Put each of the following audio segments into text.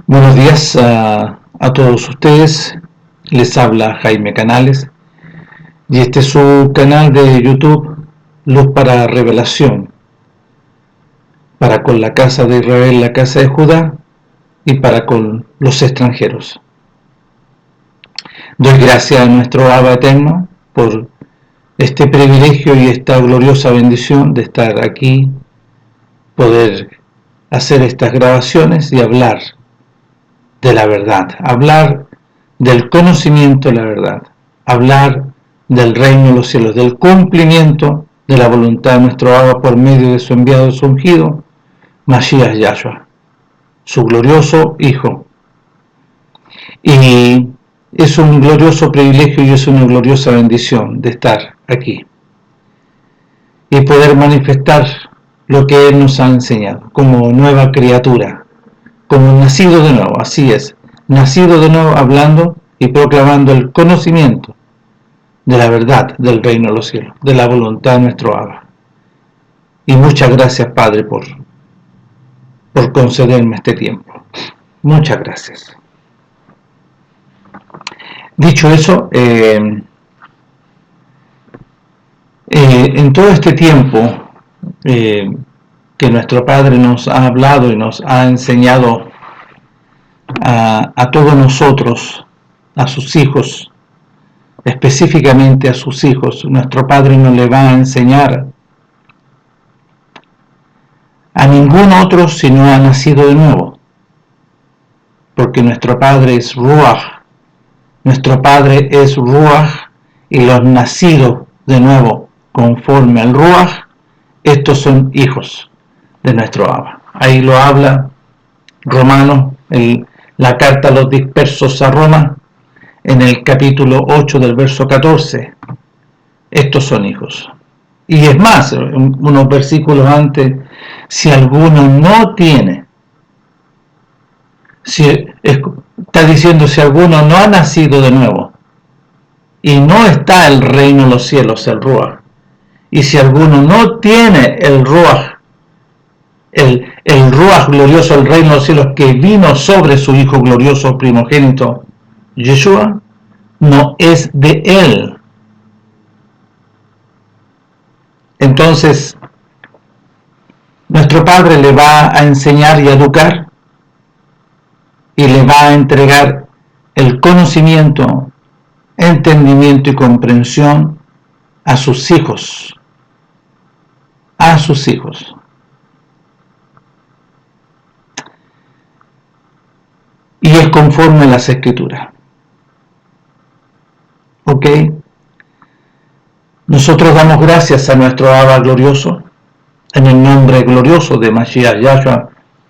Buenos días a todos ustedes, les habla Jaime Canales y este es su canal de YouTube Luz para Revelación, para con la casa de Israel, la casa de Judá y para con los extranjeros. Doy gracias a nuestro Abba Eterno por este privilegio y esta gloriosa bendición de estar aquí, poder hacer estas grabaciones y hablar de la verdad, hablar del conocimiento de la verdad, hablar del reino de los cielos, del cumplimiento de la voluntad de nuestro Abba por medio de su enviado, su ungido, Mashiach Yahshua, su glorioso Hijo. Y es un glorioso privilegio y es una gloriosa bendición de estar aquí y poder manifestar lo que Él nos ha enseñado como nueva criatura, como nacido de nuevo, así es, nacido de nuevo hablando y proclamando el conocimiento de la verdad del reino de los cielos, de la voluntad de nuestro Abba. Y muchas gracias, Padre, por concederme este tiempo. Muchas gracias. Dicho eso, en todo este tiempo que nuestro Padre nos ha hablado y nos ha enseñado a todos nosotros, a sus hijos, específicamente a sus hijos, nuestro Padre no le va a enseñar a ningún otro si no ha nacido de nuevo, porque nuestro Padre es Ruach, nuestro Padre es Ruach, y los nacidos de nuevo conforme al Ruach, estos son hijos de nuestro Abba. Ahí lo habla Romanos, la carta a los dispersos a Roma, en el capítulo 8 del verso 14. Estos son hijos. Y es más, unos versículos antes, si alguno no tiene, está diciendo si alguno no ha nacido de nuevo y no está el reino de los cielos, el Ruach, y si alguno no tiene el Ruach, el Ruach glorioso, el reino de los cielos que vino sobre su Hijo glorioso primogénito, Yeshua, no es de él. Entonces, nuestro Padre le va a enseñar y a educar y le va a entregar el conocimiento, entendimiento y comprensión a sus hijos. A sus hijos. Y es conforme a las Escrituras. ¿Ok? Nosotros damos gracias a nuestro Abba glorioso, en el nombre glorioso de Mashiach Yahshua,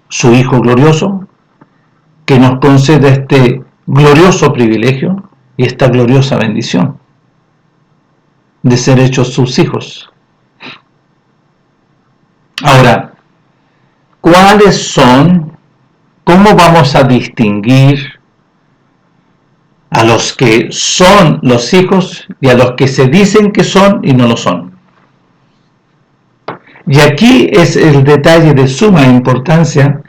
su Hijo glorioso, que nos concede este glorioso privilegio y esta gloriosa bendición de ser hechos sus hijos. Ahora, ¿cuáles son? ¿Cómo vamos a distinguir a los que son los hijos y a los que se dicen que son y no lo son? Y aquí es el detalle de suma importancia,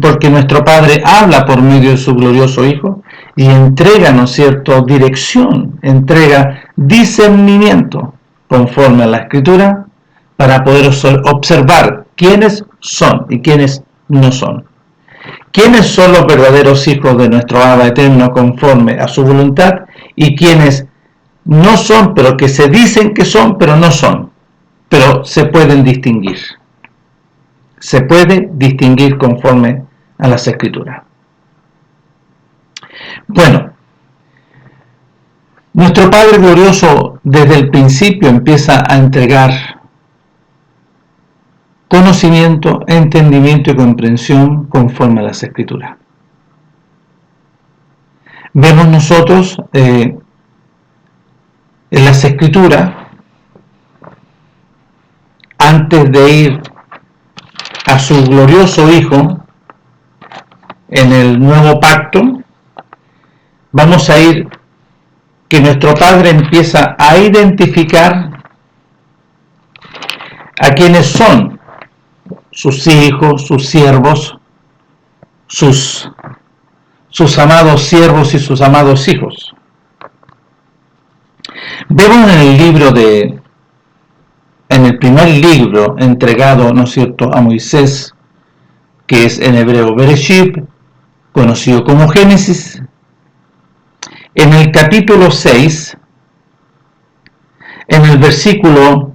porque nuestro Padre habla por medio de su glorioso Hijo y entrega, ¿no es cierto?, dirección, entrega discernimiento conforme a la Escritura para poder observar quiénes son y quiénes no son. ¿Quiénes son los verdaderos hijos de nuestro Abba Eterno conforme a su voluntad? Y quienes no son, pero que se dicen que son, pero no son. Pero se pueden distinguir. Se puede distinguir conforme a las Escrituras. Bueno, nuestro Padre glorioso desde el principio empieza a entregar conocimiento, entendimiento y comprensión conforme a las Escrituras. Vemos nosotros en las Escrituras, antes de ir a su glorioso Hijo en el nuevo pacto, vamos a ir que nuestro Padre empieza a identificar a quienes son sus hijos, sus siervos, sus amados siervos y sus amados hijos. Vemos en el primer libro entregado, ¿no es cierto?, a Moisés, que es en hebreo Bereshit, conocido como Génesis, en el capítulo 6, en el versículo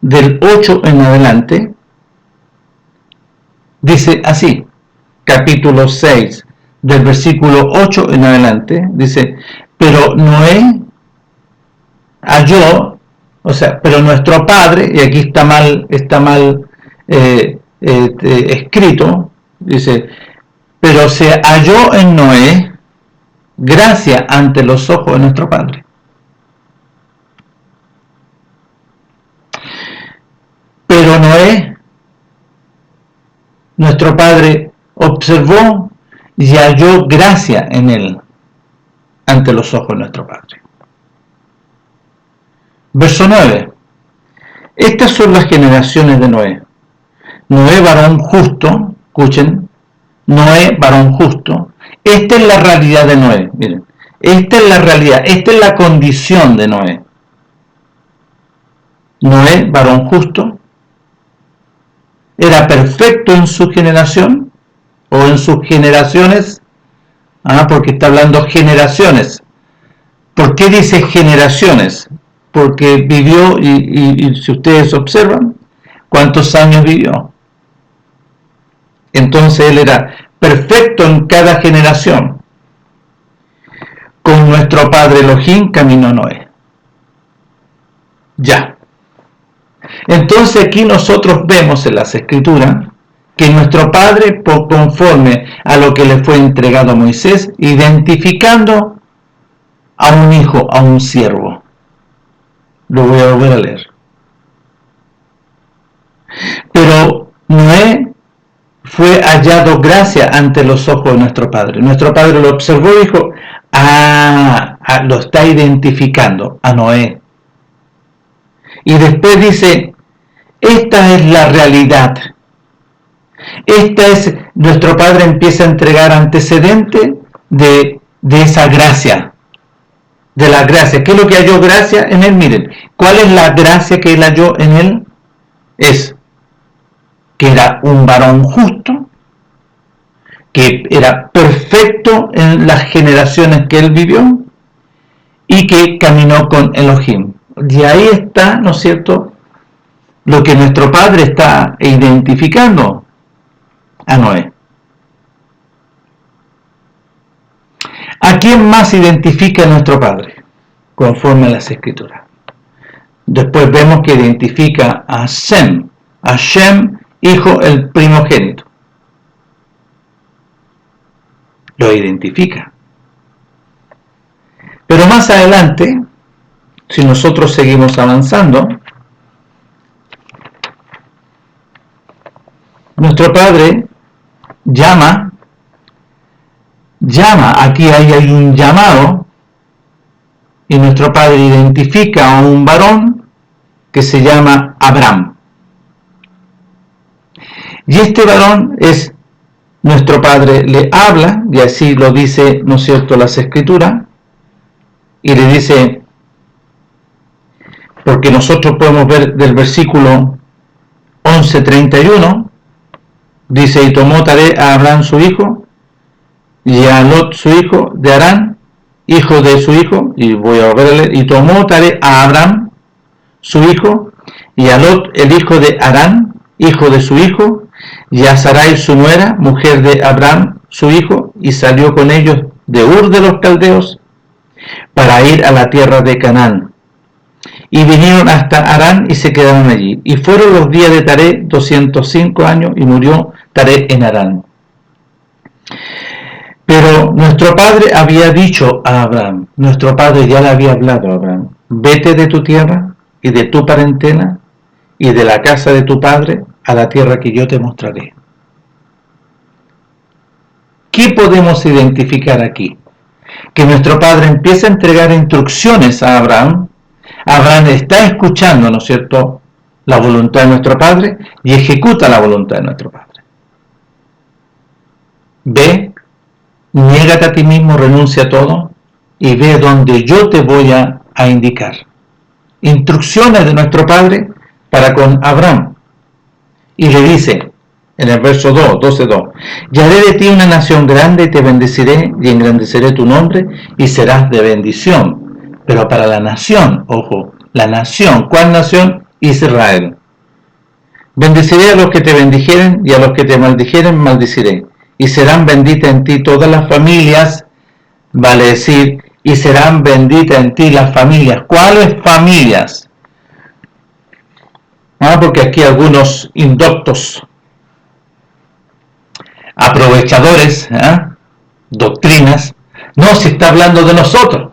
del 8 en adelante, dice así, capítulo 6, del versículo 8 en adelante, dice, pero Noé halló, pero nuestro padre, y aquí está mal escrito, dice, pero se halló en Noé gracia ante los ojos de nuestro padre. Pero Noé, nuestro padre, observó y halló gracia en él ante los ojos de nuestro padre. Verso 9. Estas son las generaciones de Noé. Noé, varón justo, escuchen, Noé, varón justo. Esta es la realidad de Noé, miren. Esta es la realidad, esta es la condición de Noé. Noé, varón justo, era perfecto en su generación o en sus generaciones, porque está hablando generaciones. ¿Por qué dice generaciones? Porque vivió, y si ustedes observan, ¿cuántos años vivió? Entonces él era perfecto en cada generación. Con nuestro padre Elohim caminó Noé. Ya. Entonces aquí nosotros vemos en las escrituras que nuestro padre, conforme a lo que le fue entregado a Moisés, identificando a un hijo, a un siervo. Lo voy a volver a leer. Pero Noé fue hallado gracia ante los ojos de nuestro padre. Nuestro padre lo observó y dijo, lo está identificando a Noé. Y después dice, esta es la realidad. Nuestro padre empieza a entregar antecedentes de esa gracia. De la gracia. ¿Qué es lo que halló gracia en él? Miren, ¿cuál es la gracia que él halló en él? Es que era un varón justo, que era perfecto en las generaciones que él vivió y que caminó con Elohim. Y ahí está, ¿no es cierto?, lo que nuestro padre está identificando a Noé. ¿A quién más identifica nuestro padre? Conforme a las escrituras. Después vemos que identifica a Shem, hijo el primogénito. Lo identifica. Pero más adelante, si nosotros seguimos avanzando, nuestro padre llama, aquí hay un llamado, y nuestro padre identifica a un varón que se llama Abraham. Y este varón es, nuestro padre le habla, y así lo dice, ¿no es cierto?, las escrituras, y le dice, porque nosotros podemos ver del versículo 11:31, dice, y tomó Taré a Abraham su hijo, y a Lot su hijo de Harán, hijo de su hijo, y voy a volver a leer, y tomó Taré a Abraham su hijo, y a Lot el hijo de Harán, hijo de su hijo, y a Sarai su nuera, mujer de Abraham su hijo, y salió con ellos de Ur de los Caldeos para ir a la tierra de Canaán. Y vinieron hasta Harán y se quedaron allí. Y fueron los días de Taré 205 años y murió Taré en Harán. Pero nuestro padre había dicho a Abraham, nuestro padre ya le había hablado a Abraham, vete de tu tierra y de tu parentela y de la casa de tu padre a la tierra que yo te mostraré. ¿Qué podemos identificar aquí? Que nuestro padre empieza a entregar instrucciones a Abraham. Abraham está escuchando, ¿no es cierto?, la voluntad de nuestro padre y ejecuta la voluntad de nuestro padre. ve, niégate a ti mismo, renuncia a todo y ve donde yo te voy a indicar. Instrucciones de nuestro Padre para con Abraham. Y le dice, en el verso 2, 12:2, y haré de ti una nación grande y te bendeciré y engrandeceré tu nombre y serás de bendición. Pero para la nación, ojo, la nación, ¿cuál nación? Israel. Bendeciré a los que te bendijeren y a los que te maldijeren maldiciré. Y serán benditas en ti todas las familias, vale decir, y serán benditas en ti las familias. ¿Cuáles familias? Porque aquí algunos indoctos, aprovechadores, doctrinas, no, se está hablando de nosotros.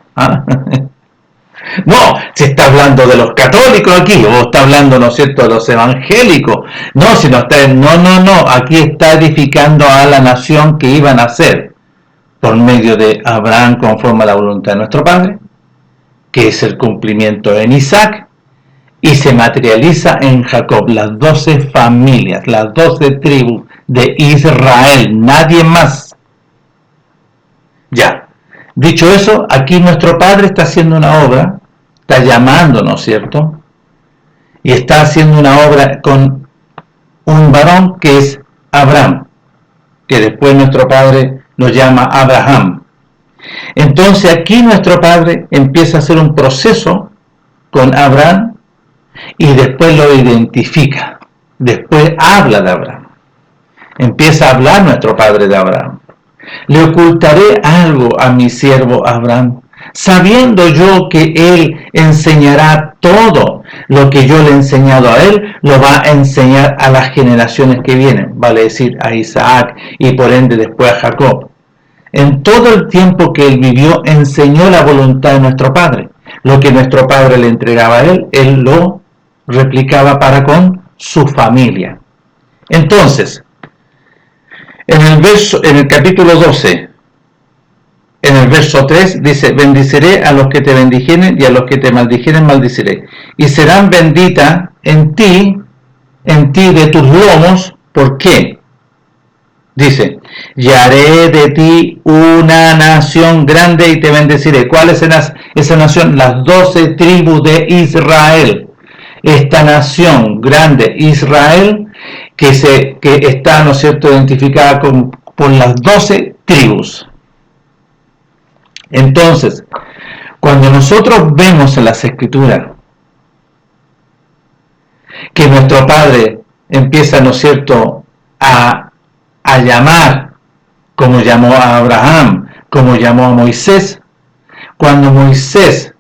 No, se está hablando de los católicos aquí, o está hablando, ¿no es cierto?, de los evangélicos. No, si no está, no, aquí está edificando a la nación que iban a ser por medio de Abraham conforme a la voluntad de nuestro Padre, que es el cumplimiento en Isaac, y se materializa en Jacob, las 12 familias, las 12 tribus de Israel, nadie más. Ya, dicho eso, aquí nuestro Padre está haciendo una obra, está llamando, ¿no es cierto? Y está haciendo una obra con un varón que es Abraham, que después nuestro Padre lo llama Abraham. Entonces aquí nuestro Padre empieza a hacer un proceso con Abraham y después lo identifica. Después habla de Abraham. Empieza a hablar nuestro Padre de Abraham. Le ocultaré algo a mi siervo Abraham, sabiendo yo que él enseñará todo lo que yo le he enseñado a él, lo va a enseñar a las generaciones que vienen, vale decir a Isaac y por ende después a Jacob. En todo el tiempo que él vivió, enseñó la voluntad de nuestro Padre. Lo que nuestro Padre le entregaba a él lo replicaba para con su familia. Entonces, en el capítulo 12, en el verso 3, dice, bendiciré a los que te bendijeren y a los que te maldijeren maldiciré. Y serán benditas en ti de tus lomos. ¿Por qué? Dice, y haré de ti una nación grande y te bendeciré. ¿Cuál es esa nación? Las 12 tribus de Israel. Esta nación grande, Israel, que está, ¿no es cierto?, identificada por las 12 tribus. Entonces, cuando nosotros vemos en las Escrituras que nuestro Padre empieza, ¿no es cierto?, a llamar, como llamó a Abraham, como llamó a Moisés, cuando Moisés,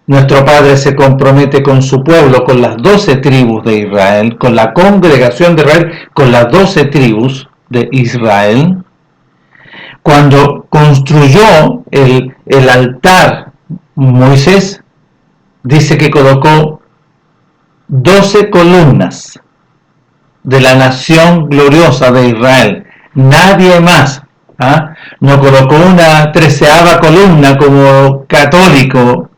nuestro Padre, se compromete con su pueblo, con las 12 tribus de Israel, con la congregación de Israel, con las 12 tribus de Israel, cuando construyó el altar Moisés, dice que colocó 12 columnas de la nación gloriosa de Israel. Nadie más. No colocó una 13ª columna como católico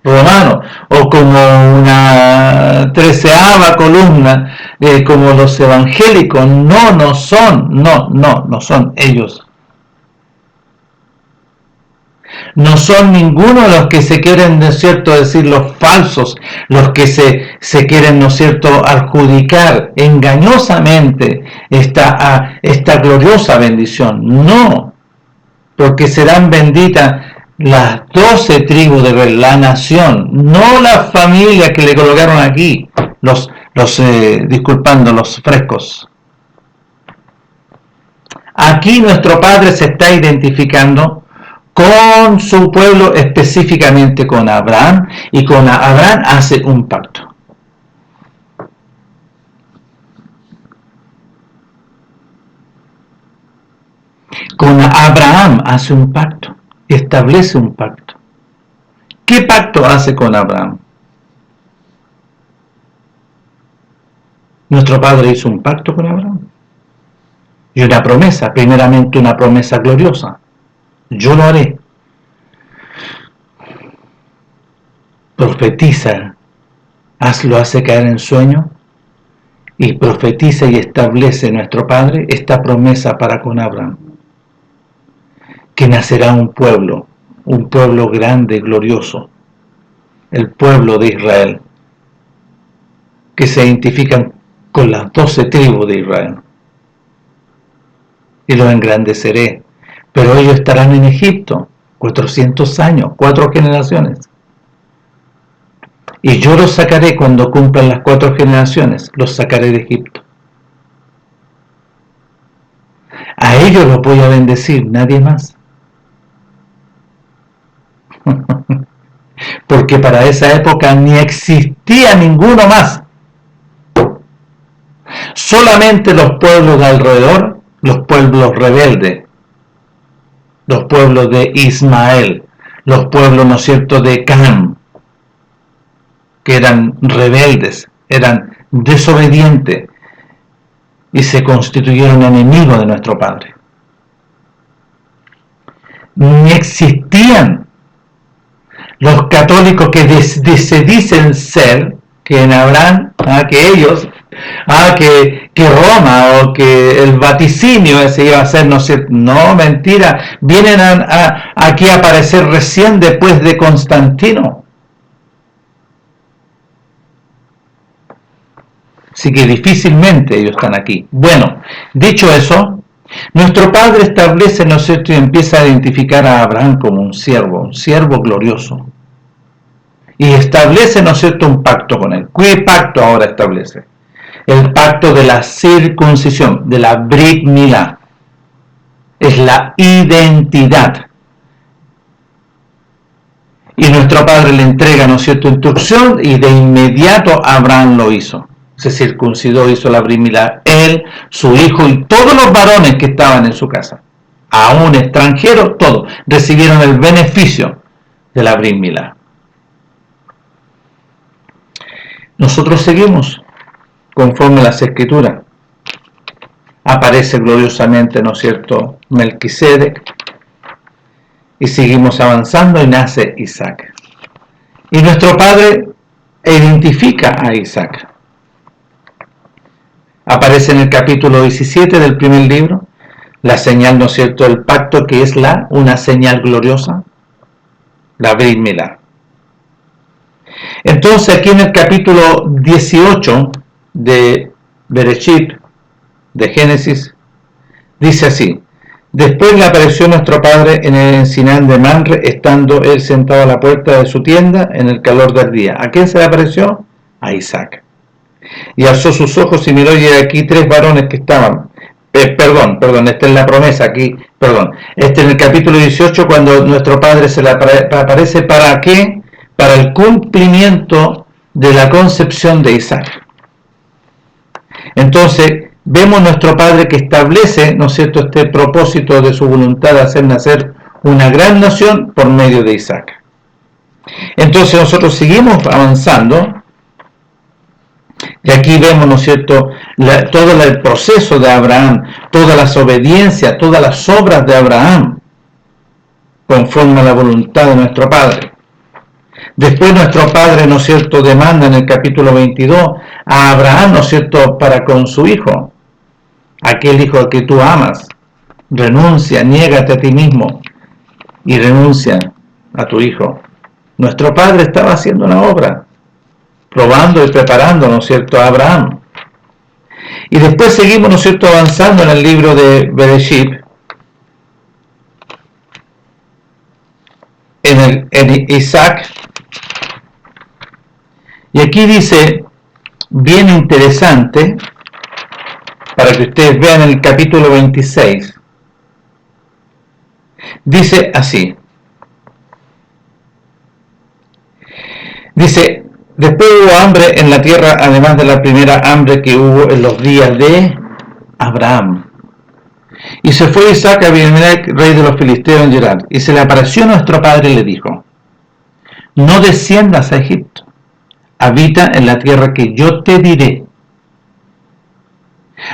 romano, o como una 13ª columna como los evangélicos. No son ellos. No son ninguno de los que se quieren, ¿no es cierto?, decir los falsos, los que se quieren, ¿no es cierto?, adjudicar engañosamente esta gloriosa bendición. No, porque serán benditas las 12 tribus de la nación, no las familias que le colocaron aquí, los frescos. Aquí nuestro Padre se está identificando con su pueblo, específicamente con Abraham, y con Abraham hace un pacto. Con Abraham hace un pacto, establece un pacto. ¿Qué pacto hace con Abraham? Nuestro Padre hizo un pacto con Abraham. Y una promesa, primeramente una promesa gloriosa. Yo lo haré. Profetiza, lo hace caer en sueño y profetiza y establece nuestro Padre esta promesa para con Abraham. que nacerá un pueblo grande, glorioso, el pueblo de Israel, que se identifican con las 12 tribus de Israel. Y los engrandeceré, pero ellos estarán en Egipto 400 años, 4 generaciones. Y yo los sacaré cuando cumplan las 4 generaciones, los sacaré de Egipto. A ellos los voy a bendecir, nadie más. Porque para esa época ni existía ninguno más. Solamente los pueblos de alrededor, los pueblos rebeldes, los pueblos de Ismael, los pueblos, ¿no es cierto?, de Canaán, que eran rebeldes, eran desobedientes y se constituyeron enemigos de nuestro Padre. Ni existían los católicos que se dicen ser, que en Abraham, que ellos, que Roma o que el vaticinio ese iba a ser, no sé, no, mentira, vienen aquí a aparecer recién después de Constantino. Así que difícilmente ellos están aquí. Bueno, dicho eso, nuestro Padre establece, ¿no es cierto?, y empieza a identificar a Abraham como un siervo glorioso. Y establece, ¿no es cierto?, un pacto con él. ¿Qué pacto ahora establece? El pacto de la circuncisión, de la Brit Milá. Es la identidad. Y nuestro Padre le entrega, ¿no es cierto?, instrucción, y de inmediato Abraham lo hizo. Se circuncidó, hizo la Brit Milá, él, su hijo y todos los varones que estaban en su casa. Aún extranjeros, todos recibieron el beneficio de la Brit Milá. Nosotros seguimos conforme a las Escrituras. Aparece gloriosamente, ¿no es cierto?, Melquisedec, y seguimos avanzando y nace Isaac. Y nuestro Padre identifica a Isaac. Aparece en el capítulo 17 del primer libro, la señal, ¿no es cierto?, del pacto, que es una señal gloriosa, la Brit Milá. Entonces aquí en el capítulo 18 de Bereshit, de Génesis, dice así: después le apareció nuestro Padre en el encinar de Mamre, estando él sentado a la puerta de su tienda en el calor del día. ¿A quién se le apareció? A Isaac. Y alzó sus ojos y miró, y aquí 3 varones que estaban, perdón, esta es la promesa aquí, este en el capítulo 18, cuando nuestro Padre se le aparece, ¿para qué? Para el cumplimiento de la concepción de Isaac. Entonces, vemos nuestro Padre que establece, ¿no es cierto?, este propósito de su voluntad de hacer nacer una gran nación por medio de Isaac. Entonces nosotros seguimos avanzando, y aquí vemos, ¿no es cierto?, todo el proceso de Abraham, todas las obediencias, todas las obras de Abraham, conforme a la voluntad de nuestro Padre. Después nuestro Padre, ¿no es cierto?, demanda en el capítulo 22 a Abraham, ¿no es cierto?, para con su hijo, aquel hijo que tú amas, renuncia, niégate a ti mismo y renuncia a tu hijo. Nuestro Padre estaba haciendo una obra, probando y preparando, ¿no es cierto?, a Abraham. Y después seguimos, ¿no es cierto?, avanzando en el libro de Bereshit, en Isaac. Y aquí dice, bien interesante, para que ustedes vean el capítulo 26, dice así, dice: después hubo hambre en la tierra, además de la primera hambre que hubo en los días de Abraham. Y se fue Isaac a Abimelech, rey de los filisteos, en Gerar, y se le apareció nuestro Padre y le dijo: no desciendas a Egipto, habita en la tierra que yo te diré.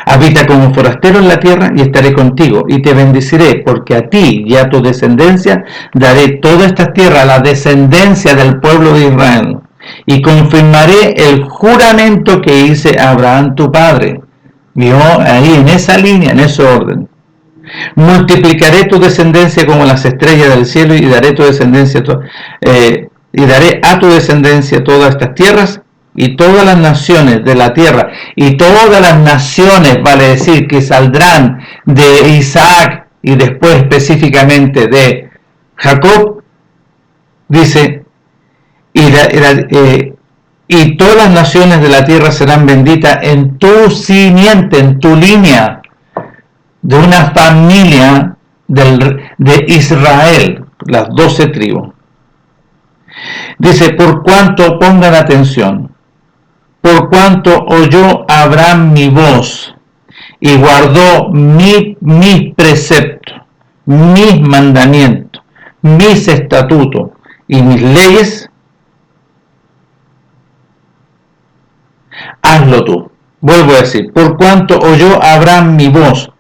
Habita como forastero en la tierra y estaré contigo, y te bendeciré, porque a ti y a tu descendencia daré toda esta tierra, a la descendencia del pueblo de Israel, y confirmaré el juramento que hice a Abraham tu padre. Vio ahí en esa línea, en ese orden. Multiplicaré tu descendencia como las estrellas del cielo y daré a tu descendencia todas estas tierras y todas las naciones de la tierra. Y todas las naciones, vale decir, que saldrán de Isaac y después específicamente de Jacob, dice, y todas las naciones de la tierra serán benditas en tu simiente, en tu línea, de una familia de Israel, las 12 tribus. Dice, por cuanto, pongan atención, por cuanto oyó Abraham mi voz y guardó mis preceptos, mis mandamientos, mis estatutos y mis leyes, hazlo tú. Vuelvo a decir, por cuanto oyó Abraham mi voz,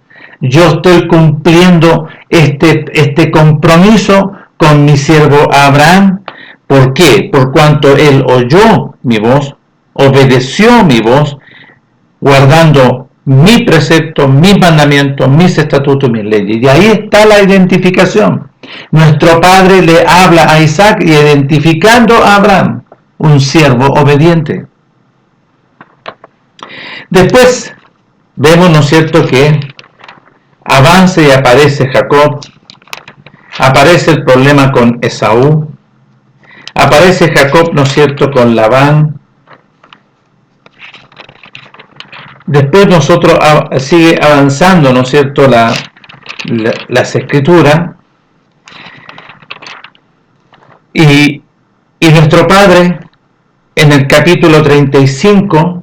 yo estoy cumpliendo este compromiso con mi siervo Abraham. ¿Por qué? Por cuanto él oyó mi voz, obedeció mi voz, guardando mi precepto, mis mandamientos, mis estatutos, mis leyes. Y ahí está la identificación. Nuestro padre le habla a Isaac identificando a Abraham, un siervo obediente. Después vemos, ¿no es cierto?, que avanza y aparece Jacob, aparece el problema con Esaú, aparece Jacob, ¿no es cierto?, con Labán. Después nosotros sigue avanzando, ¿no es cierto?, las escrituras, y nuestro padre en el capítulo 35,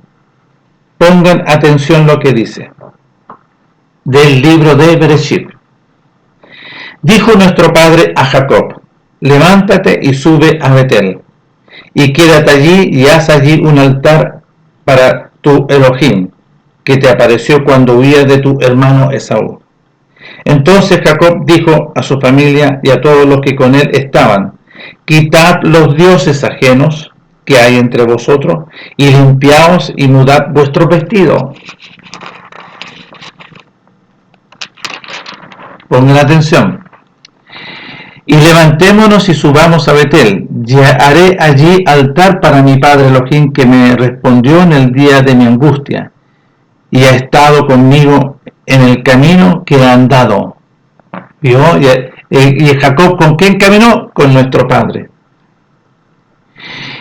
pongan atención lo que dice del libro de Bereshit. Dijo nuestro padre a Jacob, levántate y sube a Betel, y quédate allí y haz allí un altar para tu Elohim, que te apareció cuando huías de tu hermano Esaú. Entonces Jacob dijo a su familia y a todos los que con él estaban, quitad los dioses ajenos que hay entre vosotros, y limpiaos y mudad vuestros vestidos. Pongan atención. Y levantémonos y subamos a Betel, y haré allí altar para mi padre Elohim, que me respondió en el día de mi angustia, y ha estado conmigo en el camino que he andado. ¿Vio? Y Jacob, ¿con quién caminó? Con nuestro padre.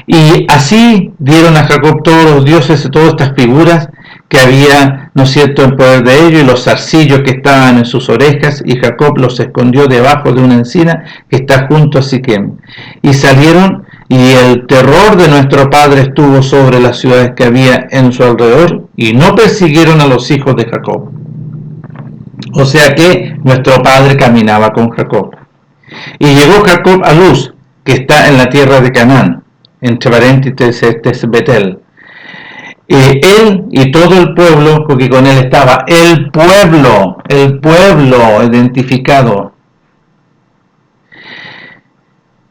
Y así dieron a Jacob todos los dioses y todas estas figuras que había, ¿no es cierto?, en poder de ellos, y los zarcillos que estaban en sus orejas, y Jacob los escondió debajo de una encina que está junto a Siquem. Y salieron, y el terror de nuestro padre estuvo sobre las ciudades que había en su alrededor, y no persiguieron a los hijos de Jacob. O sea que nuestro padre caminaba con Jacob. Y llegó Jacob a Luz, que está en la tierra de Canaán, entre paréntesis es Betel. Él y todo el pueblo, porque con él estaba el pueblo identificado.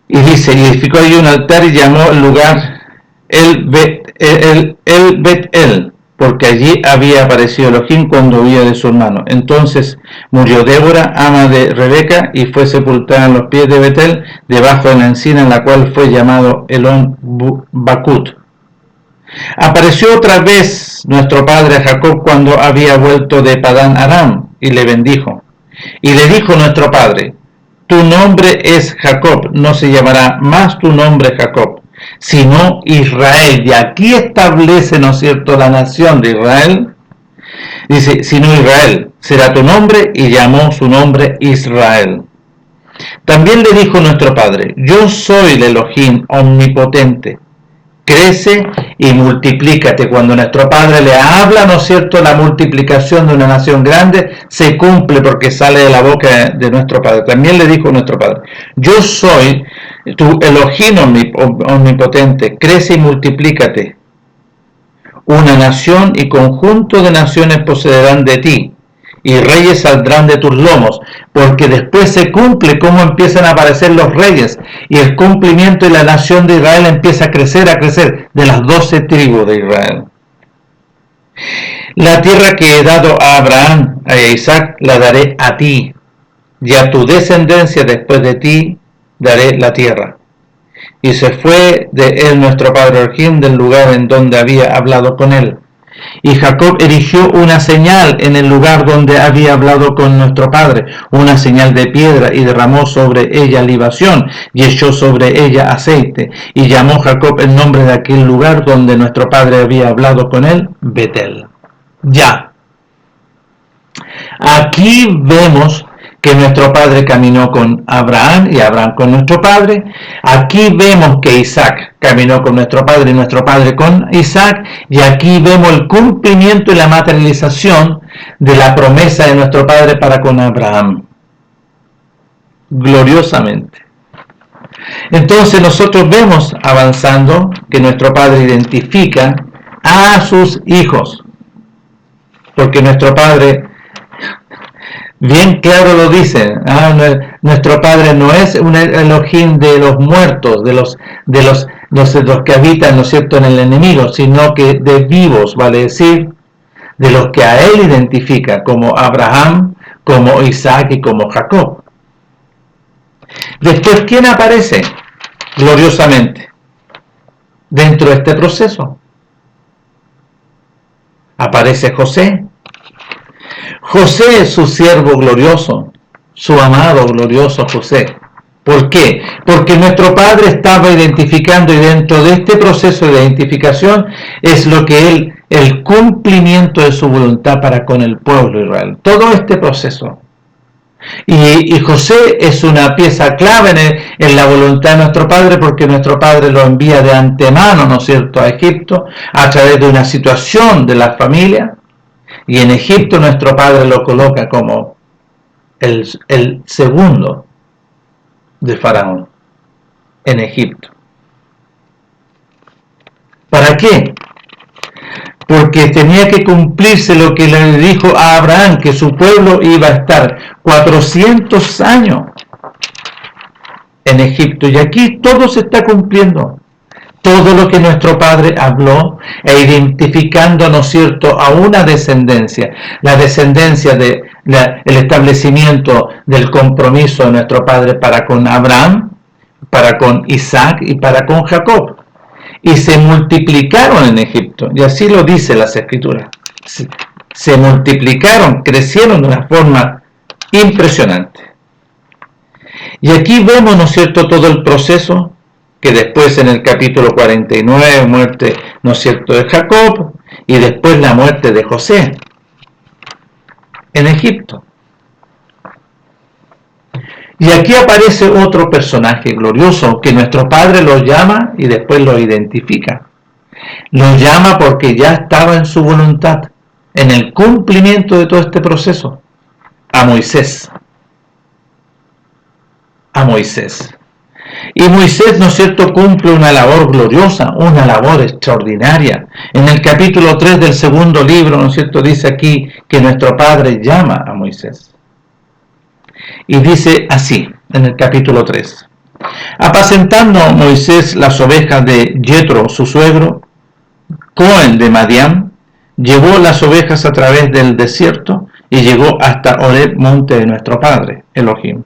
Y dice, y edificó allí un altar y llamó el lugar el Bet-El, porque allí había aparecido Elohim cuando huía de su hermano. Entonces murió Débora, ama de Rebeca, y fue sepultada en los pies de Betel, debajo de la encina, en la cual fue llamado Elón Bakut. Apareció otra vez nuestro padre a Jacob cuando había vuelto de Padán Aram, y le bendijo. Y le dijo nuestro padre, tu nombre es Jacob, no se llamará más tu nombre Jacob, sino Israel. Y aquí establece, ¿no es cierto?, la nación de Israel. Dice, sino Israel será tu nombre, y llamó su nombre Israel. También le dijo nuestro padre, yo soy el Elohim omnipotente, crece y multiplícate. Cuando nuestro padre le habla, ¿no es cierto?, la multiplicación de una nación grande se cumple porque sale de la boca de nuestro padre. También le dijo nuestro padre, yo soy tu Elohim omnipotente, crece y multiplícate. Una nación y conjunto de naciones procederán de ti, y reyes saldrán de tus lomos, porque después se cumple cómo empiezan a aparecer los reyes, y el cumplimiento de la nación de Israel empieza a crecer, de las 12 tribus de Israel. La tierra que he dado a Abraham y a Isaac la daré a ti, y a tu descendencia después de ti daré la tierra. Y se fue de él nuestro padre Elohim del lugar en donde había hablado con él. Y Jacob erigió una señal en el lugar donde había hablado con nuestro padre, una señal de piedra, y derramó sobre ella libación, y echó sobre ella aceite. Y llamó Jacob el nombre de aquel lugar donde nuestro padre había hablado con él, Betel. Ya. Aquí vemos que nuestro padre caminó con Abraham y Abraham con nuestro padre. Aquí vemos que Isaac caminó con nuestro padre y nuestro padre con Isaac. Y aquí vemos el cumplimiento y la materialización de la promesa de nuestro padre para con Abraham. Gloriosamente. Entonces nosotros vemos avanzando que nuestro padre identifica a sus hijos. Porque nuestro padre bien claro lo dice, nuestro padre no es un Elohim de los muertos, de los que habitan, ¿no es cierto?, en el enemigo, sino que de vivos, vale decir, de los que a él identifica como Abraham, como Isaac y como Jacob. Después, ¿quién aparece gloriosamente dentro de este proceso? Aparece José. José es su siervo glorioso, su amado glorioso José. ¿Por qué? Porque nuestro Padre estaba identificando, y dentro de este proceso de identificación es lo que el cumplimiento de su voluntad para con el pueblo de Israel. Todo este proceso. Y José es una pieza clave en la voluntad de nuestro Padre, porque nuestro Padre lo envía de antemano, ¿no es cierto?, a Egipto, a través de una situación de la familia. Y en Egipto nuestro padre lo coloca como el segundo de Faraón en Egipto. ¿Para qué? Porque tenía que cumplirse lo que le dijo a Abraham, que su pueblo iba a estar 400 años en Egipto. Y aquí todo se está cumpliendo. Todo lo que nuestro Padre habló, e identificando, ¿no es cierto?, a una descendencia, la descendencia del establecimiento del compromiso de nuestro Padre para con Abraham, para con Isaac y para con Jacob. Y se multiplicaron en Egipto, y así lo dice las Escrituras. Se multiplicaron, crecieron de una forma impresionante. Y aquí vemos, ¿no es cierto?, todo el proceso, que después en el capítulo 49, muerte, ¿no es cierto?, de Jacob, y después la muerte de José en Egipto. Y aquí aparece otro personaje glorioso que nuestro Padre lo llama y después lo identifica. Lo llama porque ya estaba en su voluntad, en el cumplimiento de todo este proceso, a Moisés. A Moisés. Y Moisés, ¿no es cierto?, cumple una labor gloriosa, una labor extraordinaria. En el capítulo 3 del segundo libro, ¿no es cierto?, dice aquí que nuestro Padre llama a Moisés. Y dice así, en el capítulo 3. Apacentando Moisés las ovejas de Jetro, su suegro, Cohen de Madián, llevó las ovejas a través del desierto y llegó hasta Horeb, monte de nuestro Padre, Elohim.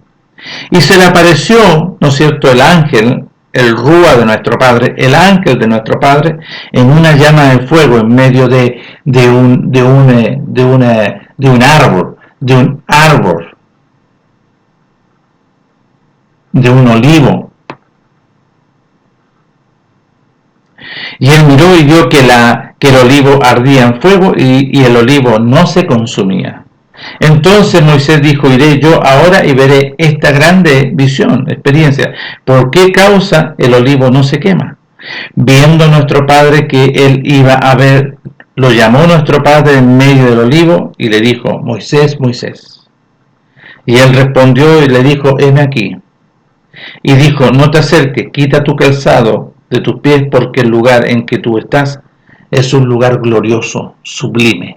Y se le apareció, ¿no es cierto?, el ángel, el Rúa de nuestro Padre, el ángel de nuestro Padre, en una llama de fuego en medio de un árbol, de un olivo. Y él miró y vio que el olivo ardía en fuego y el olivo no se consumía. Entonces Moisés dijo: iré yo ahora y veré esta grande visión, experiencia. ¿Por qué causa el olivo no se quema? Viendo nuestro Padre que él iba a ver, lo llamó nuestro Padre en medio del olivo y le dijo: Moisés, Moisés. Y él respondió y le dijo: heme aquí. Y dijo: no te acerques, quita tu calzado de tus pies, porque el lugar en que tú estás es un lugar glorioso, sublime.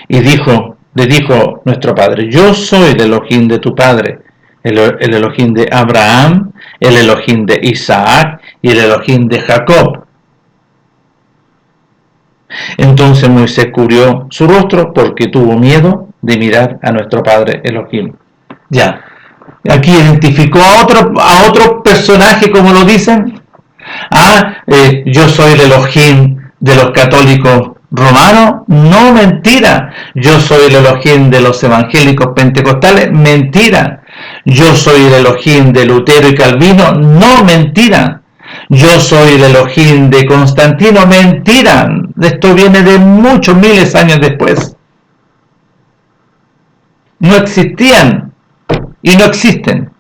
Y le dijo nuestro Padre: yo soy el Elohim de tu Padre, el Elohim de Abraham, el Elohim de Isaac y el Elohim de Jacob. Entonces Moisés cubrió su rostro porque tuvo miedo de mirar a nuestro padre Elohim. Ya, aquí identificó a otro personaje, como lo dicen. Yo soy el Elohim de los católicos romanos. No, mentira. Yo soy el Elohim de los evangélicos pentecostales. Mentira. Yo soy el Elohim de Lutero y Calvino. No, mentira. Yo soy el Elohim de Constantino. Mentira. Esto viene de muchos miles de años después. No existían y no existen.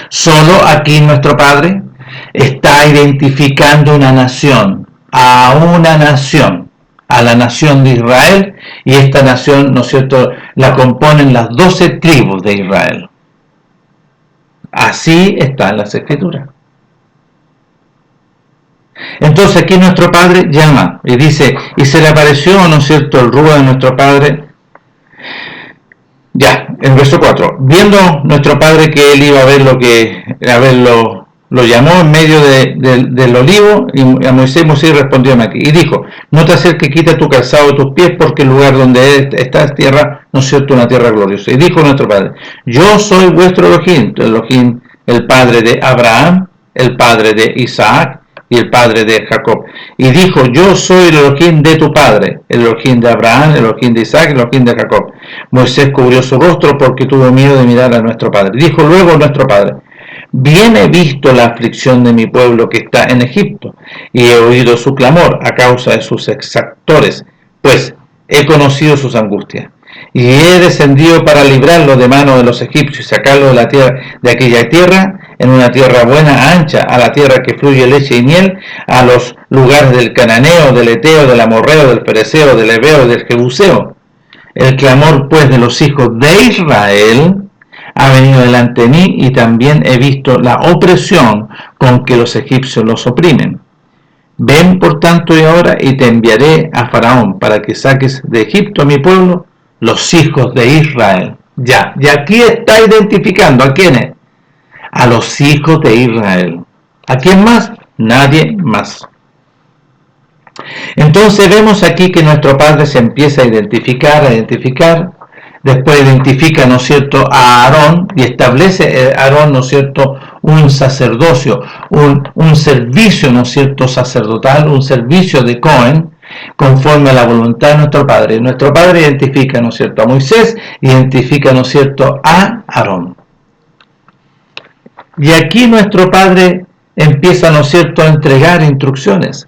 Solo aquí nuestro Padre está identificando una nación, a la nación de Israel, y esta nación, ¿no es cierto?, la componen las 12 tribus de Israel. Así está en las Escrituras. Entonces aquí nuestro Padre llama y dice, y se le apareció, ¿no es cierto?, el rúa de nuestro Padre. Ya, en verso 4, viendo nuestro Padre que él iba a ver lo llamó en medio del olivo, y a Moisés respondió aquí, y dijo, no te acerques, quita tu calzado de tus pies, porque el lugar donde estás tierra, no es cierto, una tierra gloriosa. Y dijo nuestro Padre, yo soy vuestro Elohim, el Padre de Abraham, el Padre de Isaac, y el Padre de Jacob. Y dijo, yo soy el Elohim de tu Padre, el Elohim de Abraham, el Elohim de Isaac, el Elohim de Jacob. Moisés cubrió su rostro porque tuvo miedo de mirar a nuestro Padre. Dijo luego nuestro Padre, bien he visto la aflicción de mi pueblo que está en Egipto, y he oído su clamor a causa de sus exactores, pues he conocido sus angustias. Y he descendido para librarlo de mano de los egipcios y sacarlo de la tierra, de aquella tierra, en una tierra buena, ancha, a la tierra que fluye leche y miel, a los lugares del cananeo, del eteo, del amorreo, del fereceo, del heveo y del jebuseo. El clamor pues de los hijos de Israel ha venido delante de mí, y también he visto la opresión con que los egipcios los oprimen. Ven por tanto y ahora, y te enviaré a Faraón para que saques de Egipto a mi pueblo, los hijos de Israel. Ya, y aquí está identificando a quiénes, a los hijos de Israel. ¿A quién más? Nadie más. Entonces vemos aquí que nuestro Padre se empieza a identificar, después identifica, ¿no es cierto?, a Aarón, y establece Aarón, ¿no es cierto?, un sacerdocio, un servicio, ¿no es cierto?, sacerdotal, un servicio de Cohen, conforme a la voluntad de nuestro Padre. Nuestro Padre identifica, ¿no es cierto?, a Moisés, identifica, ¿no es cierto?, a Aarón. Y aquí nuestro Padre empieza, ¿no es cierto?, a entregar instrucciones.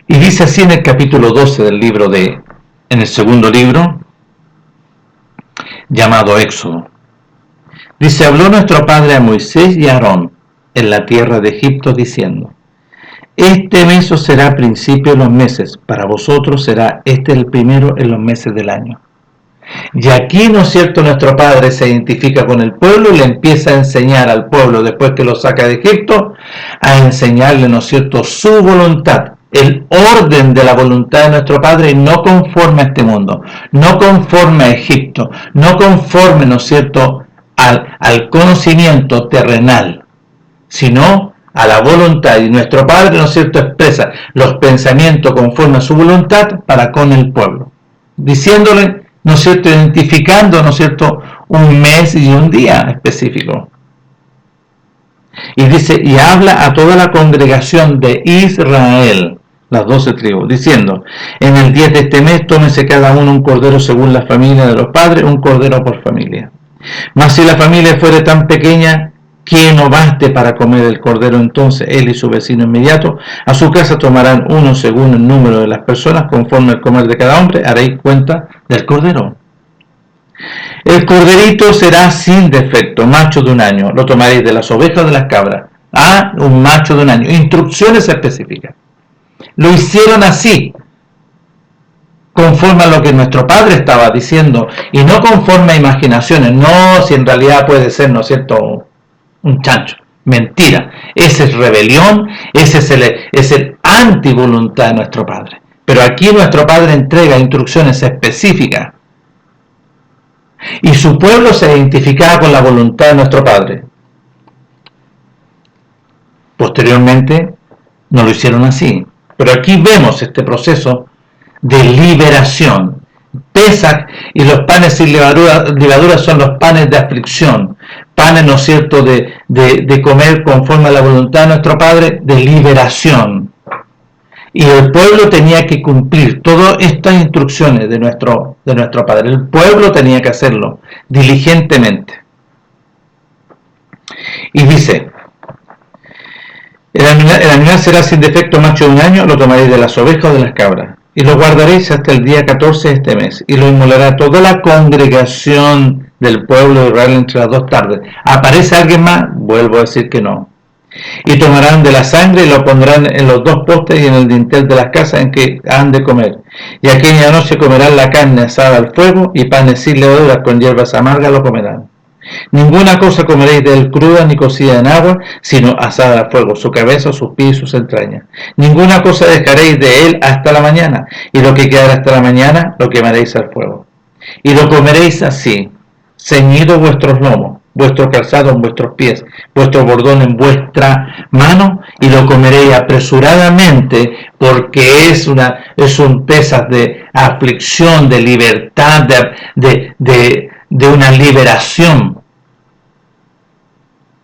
Y dice así en el capítulo 12 del libro en el segundo libro, llamado Éxodo. Dice, habló nuestro Padre a Moisés y a Aarón en la tierra de Egipto, diciendo, este mes os será principio de los meses, para vosotros será este el primero en los meses del año. Y aquí, ¿no es cierto?, nuestro Padre se identifica con el pueblo y le empieza a enseñar al pueblo, después que lo saca de Egipto, a enseñarle, ¿no es cierto?, su voluntad, el orden de la voluntad de nuestro Padre, no conforme a este mundo, no conforme a Egipto, no conforme, ¿no es cierto?, al conocimiento terrenal, sino a la voluntad. Y nuestro Padre, ¿no es cierto?, expresa los pensamientos conforme a su voluntad para con el pueblo, diciéndole, ¿no es cierto?, identificando, ¿no es cierto?, un mes y un día específico. Y dice, y habla a toda la congregación de Israel, las 12 tribus, diciendo, en el 10 de este mes tómese cada uno un cordero según la familia de los padres, un cordero por familia. Mas si la familia fuere tan pequeña que no baste para comer el cordero, entonces él y su vecino inmediato a su casa tomarán uno según el número de las personas, conforme al comer de cada hombre, haréis cuenta del cordero. El corderito será sin defecto, macho de un año, lo tomaréis de las ovejas o de las cabras, un macho de un año. Instrucciones específicas. Lo hicieron así, conforme a lo que nuestro Padre estaba diciendo, y no conforme a imaginaciones. No, si en realidad puede ser, ¿no es cierto?, un chancho. Mentira. Esa es rebelión, ese es el anti-voluntad de nuestro Padre. Pero aquí nuestro Padre entrega instrucciones específicas. Y su pueblo se identificaba con la voluntad de nuestro Padre. Posteriormente no lo hicieron así. Pero aquí vemos este proceso de liberación. Pesaj y los panes sin levadura son los panes de aflicción, panes, ¿no es cierto?, de comer conforme a la voluntad de nuestro Padre, de liberación. Y el pueblo tenía que cumplir todas estas instrucciones de nuestro Padre. El pueblo tenía que hacerlo diligentemente. Y dice: el animal será sin defecto macho de un año, lo tomaréis de las ovejas o de las cabras, y lo guardaréis hasta el día 14 de este mes, y lo inmolará toda la congregación del pueblo de Israel entre las 2 tardes. ¿Aparece alguien más? Vuelvo a decir que no. Y tomarán de la sangre y lo pondrán en los 2 postes y en el dintel de las casas en que han de comer. Y aquella noche comerán la carne asada al fuego, y panes sin levadura con hierbas amargas lo comerán. Ninguna cosa comeréis de él cruda ni cocida en agua, sino asada al fuego, su cabeza, sus pies y sus entrañas. Ninguna cosa dejaréis de él hasta la mañana, y lo que quedará hasta la mañana lo quemaréis al fuego. Y lo comeréis así, ceñido vuestros lomos, vuestro calzado en vuestros pies, vuestro bordón en vuestra mano, y lo comeréis apresuradamente, porque es un pesas de aflicción, de libertad, de una liberación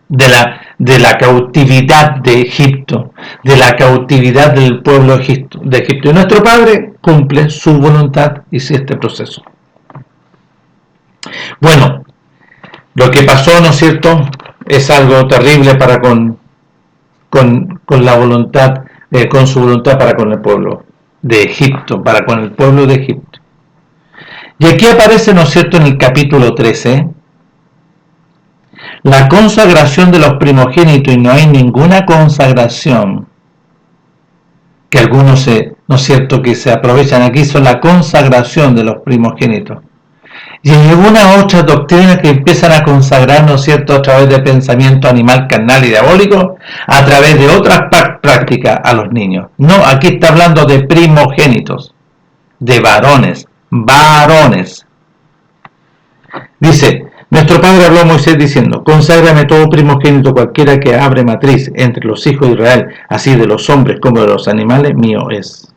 de la cautividad de Egipto, de la cautividad del pueblo de Egipto. Y nuestro Padre cumple su voluntad y este proceso. Bueno, lo que pasó, ¿no es cierto?, es algo terrible para con la voluntad, con su voluntad para con el pueblo de Egipto, para con el pueblo de Egipto. Y aquí aparece, ¿no es cierto?, en el capítulo 13, la consagración de los primogénitos, y no hay ninguna consagración que algunos ¿no es cierto?, que se aprovechan aquí, son la consagración de los primogénitos. Y hay algunas otras doctrinas que empiezan a consagrar, ¿no es cierto?, a través de pensamiento animal, carnal y diabólico, a través de otras prácticas a los niños. No, aquí está hablando de primogénitos, de varones. Dice: nuestro Padre habló a Moisés diciendo: conságrame todo primogénito, cualquiera que abre matriz entre los hijos de Israel, así de los hombres como de los animales, mío es.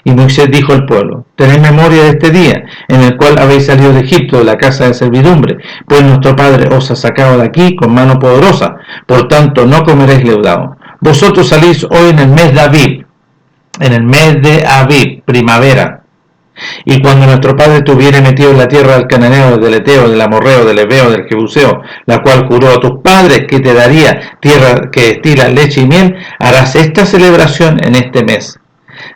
Y Moisés dijo al pueblo: tened memoria de este día, en el cual habéis salido de Egipto, de la casa de servidumbre, pues nuestro Padre os ha sacado de aquí con mano poderosa, por tanto no comeréis leudado. Vosotros salís hoy en el mes de Abib, primavera. Y cuando nuestro Padre te hubiere metido en la tierra del cananeo, del eteo, del amorreo, del heveo, del jebuseo, la cual juró a tus padres que te daría, tierra que destila leche y miel, harás esta celebración en este mes.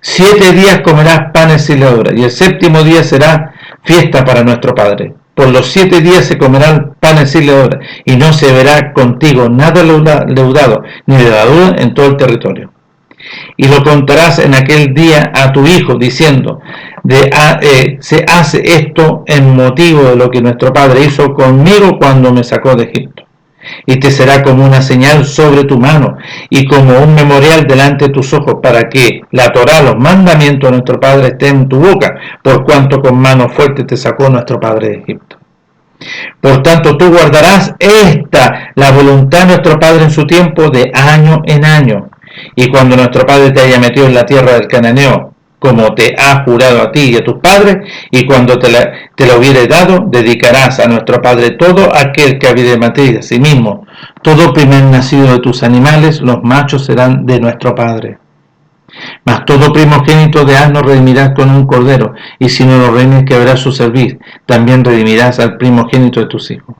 7 días comerás panes sin levadura, y el 7º día será fiesta para nuestro Padre. Por los 7 días se comerán panes sin levadura, y no se verá contigo nada leudado, ni levadura en todo el territorio. Y lo contarás en aquel día a tu hijo, diciendo: se hace esto en motivo de lo que nuestro Padre hizo conmigo cuando me sacó de Egipto. Y te será como una señal sobre tu mano, y como un memorial delante de tus ojos, para que la Torá, los mandamientos de nuestro Padre, estén en tu boca, por cuanto con mano fuerte te sacó nuestro Padre de Egipto. Por tanto, tú guardarás la voluntad de nuestro Padre en su tiempo, de año en año. Y cuando nuestro Padre te haya metido en la tierra del cananeo, como te ha jurado a ti y a tus padres, y cuando te la hubiere dado, dedicarás a nuestro Padre todo aquel que hubiere metido a sí mismo. Todo primer nacido de tus animales, los machos serán de nuestro Padre. Mas todo primogénito de asno redimirás con un cordero, y si no lo redimes, quebrarás su cerviz. También redimirás al primogénito de tus hijos.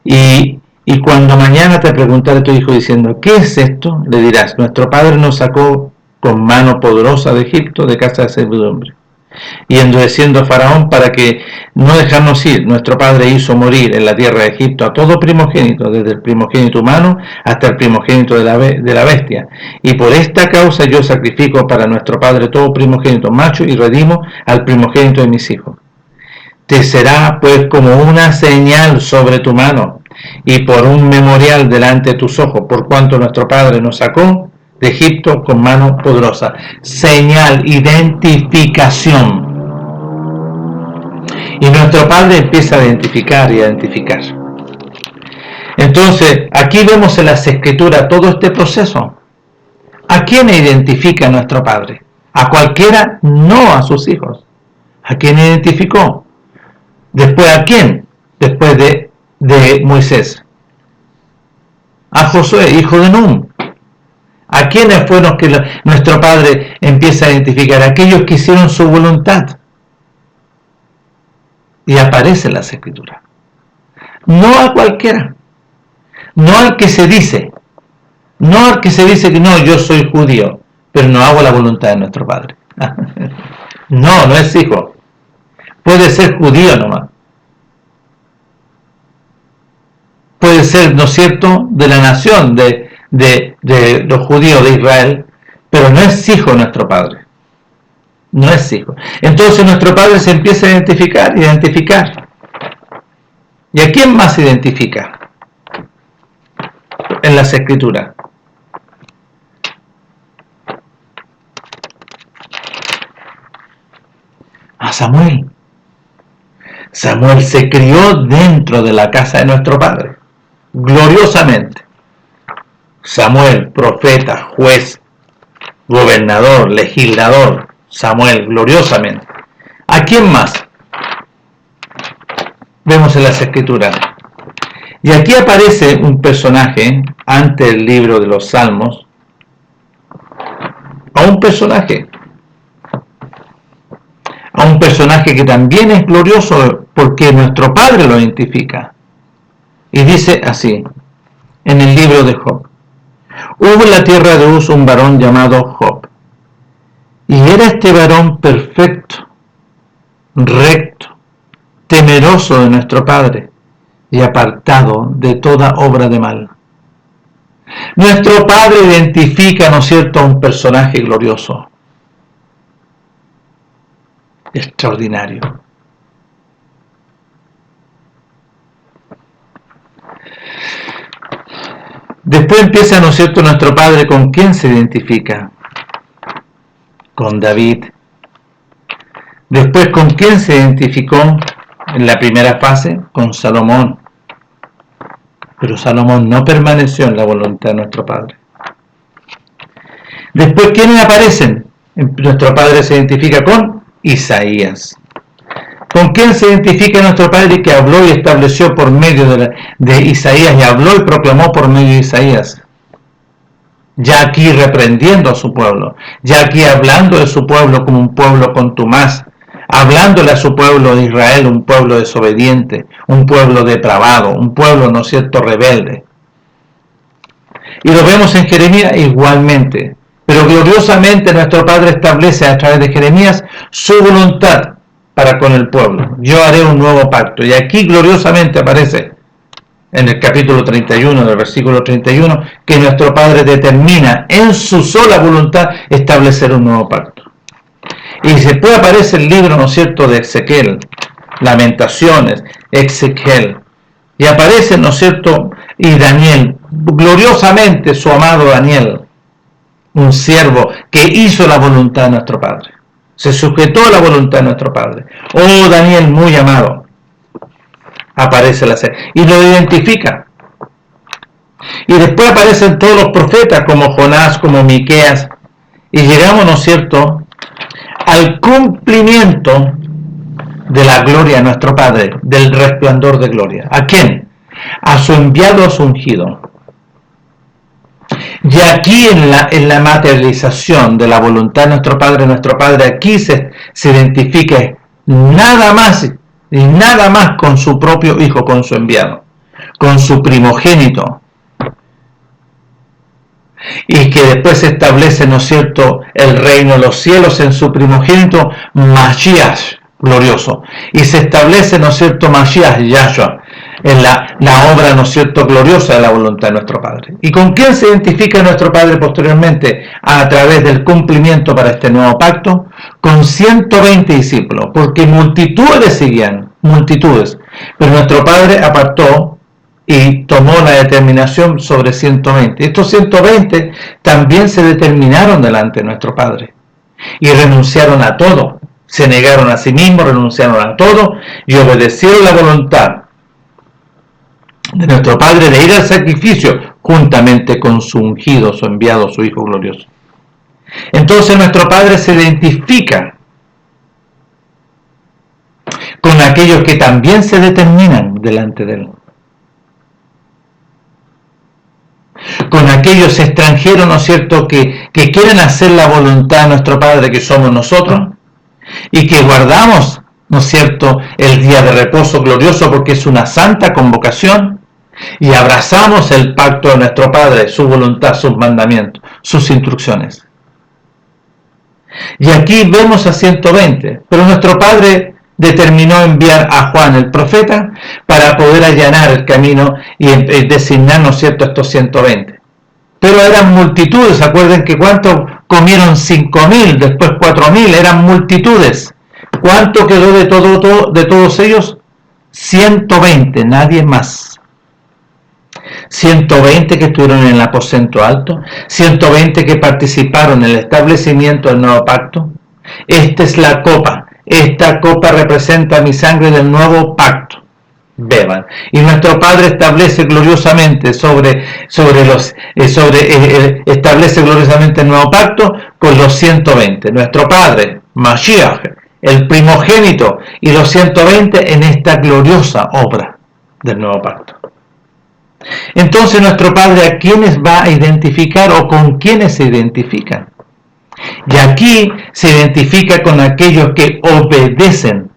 Y cuando mañana te preguntare tu hijo diciendo: ¿qué es esto?, le dirás: nuestro Padre nos sacó con mano poderosa de Egipto, de casa de servidumbre. Y endureciendo a Faraón para que no dejarnos ir, nuestro Padre hizo morir en la tierra de Egipto a todo primogénito, desde el primogénito humano hasta el primogénito de la bestia. Y por esta causa yo sacrifico para nuestro Padre todo primogénito macho, y redimo al primogénito de mis hijos. Te será pues como una señal sobre tu mano, y por un memorial delante de tus ojos, por cuanto nuestro Padre nos sacó de Egipto con mano poderosa. Señal, identificación. Y nuestro Padre empieza a identificar. Entonces, aquí vemos en las Escrituras todo este proceso. ¿A quién identifica nuestro Padre? A cualquiera, no a sus hijos. ¿A quién identificó? ¿Después a quién? Después de Moisés. A Josué, hijo de Nun. ¿A quiénes fueron que nuestro Padre empieza a identificar? Aquellos que hicieron su voluntad. Y aparece en las Escrituras. No a cualquiera. No al que se dice. No al que se dice que no, yo soy judío, pero no hago la voluntad de nuestro Padre. No, no es hijo. Puede ser judío nomás. Puede ser, ¿no es cierto?, de la nación de los judíos de Israel, pero no es hijo de nuestro Padre. No es hijo. Entonces nuestro Padre se empieza a identificar. ¿Y a quién más identifica en las Escrituras? A Samuel. Samuel se crió dentro de la casa de nuestro Padre, gloriosamente. Samuel, profeta, juez, gobernador, legislador. Samuel, gloriosamente. ¿A quién más? Vemos en las Escrituras. Y aquí aparece un personaje, ante el libro de los Salmos, a un personaje que también es glorioso porque nuestro Padre lo identifica. Y dice así, en el libro de Job: hubo en la tierra de Uz un varón llamado Job, y era este varón perfecto, recto, temeroso de nuestro Padre, y apartado de toda obra de mal. Nuestro Padre identifica, ¿no es cierto?, a un personaje glorioso, extraordinario. Después empieza, ¿no es cierto?, nuestro Padre, ¿con quién se identifica? Con David. Después, ¿con quién se identificó en la primera fase? Con Salomón. Pero Salomón no permaneció en la voluntad de nuestro Padre. Después, ¿quiénes aparecen? Nuestro Padre se identifica con Isaías. ¿Con quién se identifica nuestro Padre que habló y estableció por medio de Isaías, y habló y proclamó por medio de Isaías? Ya aquí reprendiendo a su pueblo, ya aquí hablando de su pueblo como un pueblo contumaz, hablándole a su pueblo de Israel, un pueblo desobediente, un pueblo depravado, un pueblo, ¿no es cierto?, rebelde. Y lo vemos en Jeremías igualmente, pero gloriosamente nuestro Padre establece a través de Jeremías su voluntad para con el pueblo. Yo haré un nuevo pacto. Y aquí gloriosamente aparece en el capítulo 31, del versículo 31, que nuestro Padre determina en su sola voluntad establecer un nuevo pacto. Y después aparece el libro, ¿no es cierto?, de Ezequiel, Lamentaciones, Ezequiel. Y aparece, ¿no es cierto?, y Daniel, gloriosamente su amado Daniel, un siervo que hizo la voluntad de nuestro Padre. Se sujetó a la voluntad de nuestro Padre. Oh, Daniel, muy amado. Aparece la serie y lo identifica. Y después aparecen todos los profetas como Jonás, como Miqueas, y llegamos, ¿no es cierto?, al cumplimiento de la gloria de nuestro Padre, del resplandor de gloria. ¿A quién? A su enviado, a su ungido. Y aquí en la materialización de la voluntad de nuestro Padre, aquí se identifica nada más y nada más con su propio Hijo, con su enviado, con su primogénito. Y que después se establece, ¿no es cierto?, el reino de los cielos en su primogénito, Mashiach, glorioso. Y se establece, ¿no es cierto?, Mashiach, Yahshua, en la obra, ¿no es cierto?, gloriosa de la voluntad de nuestro Padre. ¿Y con quién se identifica nuestro Padre posteriormente a través del cumplimiento para este nuevo pacto? Con 120 discípulos, porque multitudes le seguían, multitudes. Pero nuestro Padre apartó y tomó la determinación sobre 120. Estos 120 también se determinaron delante de nuestro Padre y renunciaron a todo. Se negaron a sí mismos, renunciaron a todo y obedecieron la voluntad de nuestro Padre de ir al sacrificio juntamente con su ungido, su enviado, su Hijo glorioso. Entonces nuestro Padre se identifica con aquellos que también se determinan delante de Él, con aquellos extranjeros, ¿no es cierto?, que quieren hacer la voluntad de nuestro Padre, que somos nosotros, y que guardamos, ¿no es cierto?, el día de reposo glorioso porque es una santa convocación, y abrazamos el pacto de nuestro Padre, su voluntad, sus mandamientos, sus instrucciones. Y aquí vemos a 120, pero nuestro Padre determinó enviar a Juan el profeta para poder allanar el camino y designar, ¿no es cierto?, estos 120. Pero eran multitudes, acuerden que ¿cuánto comieron? 5.000, después 4.000, eran multitudes. ¿Cuánto quedó de todos ellos? 120, nadie más. 120 que estuvieron en el aposento alto, 120 que participaron en el establecimiento del nuevo pacto. Esta es la copa, esta copa representa mi sangre del nuevo pacto. Beban. Y nuestro Padre establece gloriosamente establece gloriosamente el nuevo pacto con los 120. Nuestro Padre, Mashiach, el primogénito, y los 120 en esta gloriosa obra del nuevo pacto. Entonces nuestro Padre, ¿a quiénes va a identificar o con quiénes se identifican? Y aquí se identifica con aquellos que obedecen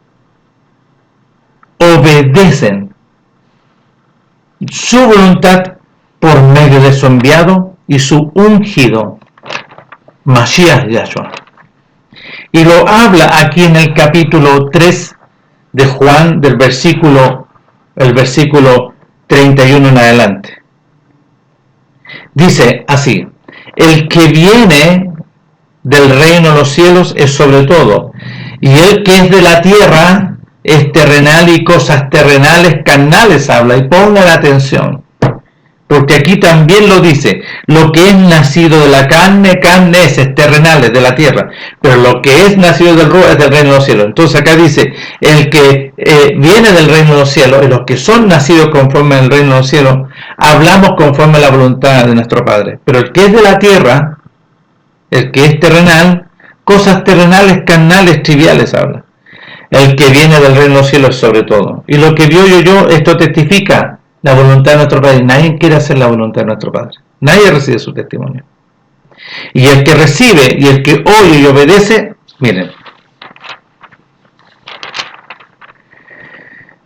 su voluntad por medio de su enviado y su ungido, Mashiach Yahshua. Y lo habla aquí en el capítulo 3 de Juan, el versículo 31 en adelante. Dice así: el que viene del reino de los cielos es sobre todo, y el que es de la tierra es terrenal, y cosas terrenales, carnales habla. Y pongan atención, porque aquí también lo dice: lo que es nacido de la carne, carne es terrenal, es de la tierra, pero lo que es nacido del Ruach es del reino de los cielos. Entonces acá dice, el que viene del reino de los cielos, y los que son nacidos conforme al reino de los cielos, hablamos conforme a la voluntad de nuestro Padre. Pero el que es de la tierra, el que es terrenal, cosas terrenales, carnales, triviales habla. El que viene del reino de los cielos sobre todo. Y lo que vio yo, esto testifica la voluntad de nuestro Padre. Nadie quiere hacer la voluntad de nuestro Padre. Nadie recibe su testimonio. Y el que recibe y el que oye y obedece, miren.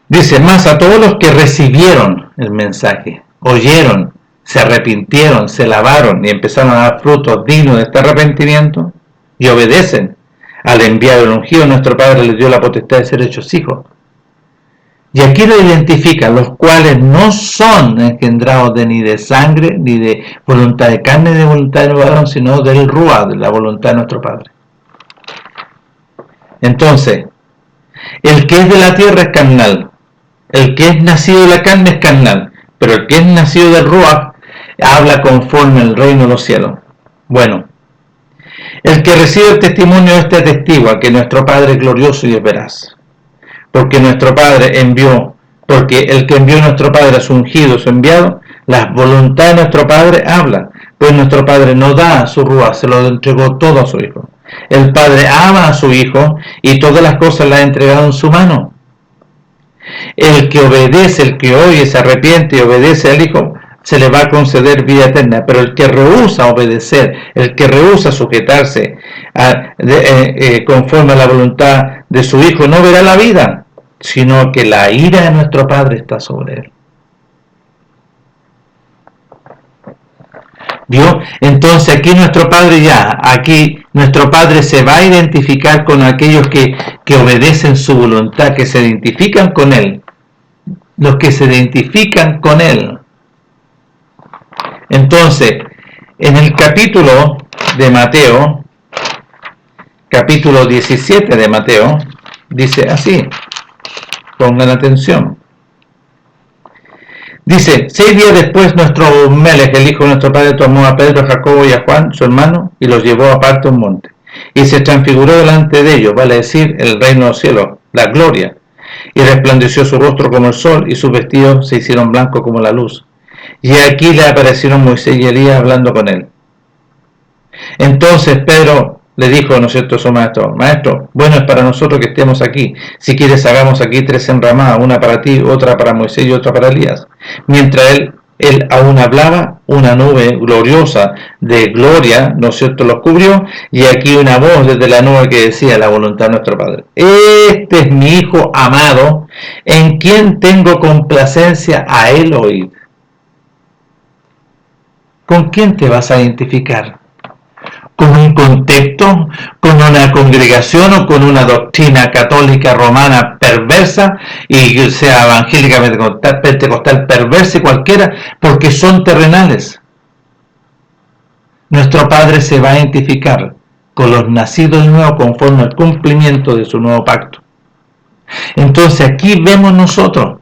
Dice, más a todos los que recibieron el mensaje, oyeron, se arrepintieron, se lavaron y empezaron a dar frutos dignos de este arrepentimiento y obedecen al enviado, el ungido, nuestro Padre les dio la potestad de ser hechos hijos. Y aquí lo identifican, los cuales no son engendrados ni de sangre, ni de voluntad de carne, ni de voluntad de varón, sino del Ruach, de la voluntad de nuestro Padre. Entonces, el que es de la tierra es carnal, el que es nacido de la carne es carnal, pero el que es nacido del Ruach habla conforme al reino de los cielos. Bueno, el que recibe el testimonio de este atestigua que nuestro Padre es glorioso y es veraz. Porque nuestro Padre envió, porque el que envió a nuestro Padre a su ungido, su enviado, la voluntad de nuestro Padre habla, pues nuestro Padre no da a su Ruach, se lo entregó todo a su Hijo. El Padre ama a su Hijo y todas las cosas las ha entregado en su mano. El que obedece, el que oye, se arrepiente y obedece al Hijo, se le va a conceder vida eterna. Pero el que rehúsa obedecer, el que rehúsa sujetarse conforme a la voluntad de su Hijo, no verá la vida, sino que la ira de nuestro Padre está sobre él. ¿Vio? Entonces aquí nuestro Padre se va a identificar con aquellos que obedecen su voluntad, que se identifican con Él. Los que se identifican con Él. Entonces, en el capítulo de Mateo, capítulo 17 de Mateo, dice así, pongan atención. Dice, 6 días después nuestro Melech, el hijo de nuestro padre, tomó a Pedro, a Jacobo y a Juan, su hermano, y los llevó aparte a un monte. Y se transfiguró delante de ellos, vale decir, el reino de los cielos, la gloria. y resplandeció su rostro como el sol, y sus vestidos se hicieron blancos como la luz. Y aquí le aparecieron Moisés y Elías hablando con él. Entonces Pedro le dijo, ¿no es cierto?, a su maestro: Maestro, bueno es para nosotros que estemos aquí. Si quieres, hagamos aquí 3 enramadas, una para ti, otra para Moisés y otra para Elías. Mientras él aún hablaba, una nube gloriosa de gloria, ¿no es cierto?, los cubrió, y aquí una voz desde la nube que decía: la voluntad de nuestro Padre. Este es mi Hijo amado, en quien tengo complacencia, a él oíd. ¿Con quién te vas a identificar? ¿Con un contexto, con una congregación o con una doctrina católica romana perversa, y sea evangélica, pentecostal perversa y cualquiera? Porque son terrenales. Nuestro Padre se va a identificar con los nacidos de nuevo conforme al cumplimiento de su nuevo pacto. Entonces aquí vemos nosotros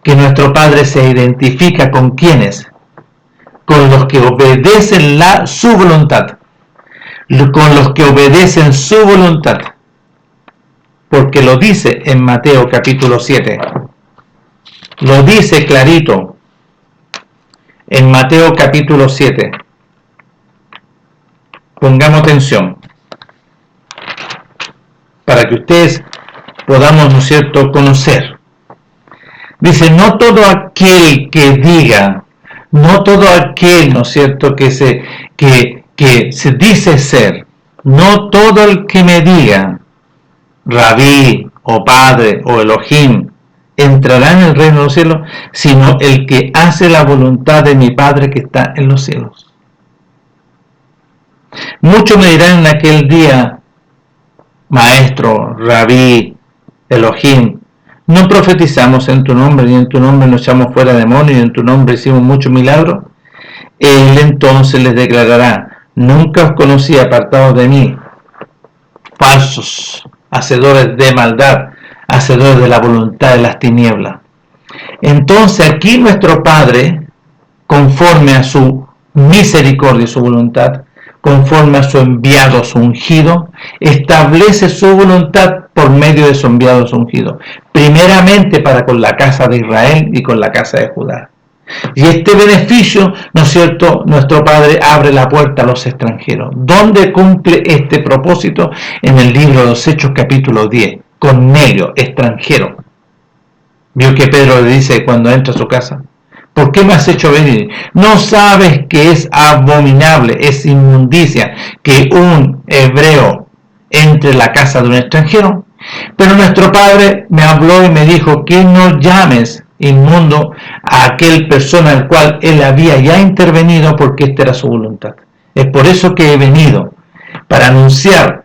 que nuestro Padre se identifica con ¿quiénes? Con los que obedecen su voluntad. Con los que obedecen su voluntad, porque lo dice en Mateo capítulo 7, lo dice clarito en Mateo capítulo 7. Pongamos atención para que ustedes podamos, ¿no es cierto?, conocer. Dice: no todo aquel que diga, no todo aquel, ¿no es cierto?, que se dice ser, no todo el que me diga Rabí o Padre o Elohim entrará en el reino de los cielos, sino el que hace la voluntad de mi Padre que está en los cielos. Muchos me dirán en aquel día: Maestro, Rabí, Elohim, ¿no profetizamos en tu nombre, y en tu nombre nos echamos fuera demonios, y en tu nombre hicimos muchos milagros? Él entonces les declarará: nunca os conocí, apartados de mí, falsos, hacedores de maldad, hacedores de la voluntad de las tinieblas. Entonces aquí nuestro Padre, conforme a su misericordia y su voluntad, conforme a su enviado, su ungido, establece su voluntad por medio de su enviado, su ungido, primeramente para con la casa de Israel y con la casa de Judá. Y este beneficio, ¿no es cierto?, nuestro Padre abre la puerta a los extranjeros. ¿Dónde cumple este propósito? En el libro de los Hechos capítulo 10, Cornelio, extranjero. ¿Vio que Pedro le dice cuando entra a su casa? ¿Por qué me has hecho venir? ¿No sabes que es abominable, es inmundicia que un hebreo entre en la casa de un extranjero? Pero nuestro Padre me habló y me dijo que no llames inmundo a aquel persona al cual él había ya intervenido, porque esta era su voluntad. Es por eso que he venido, para anunciar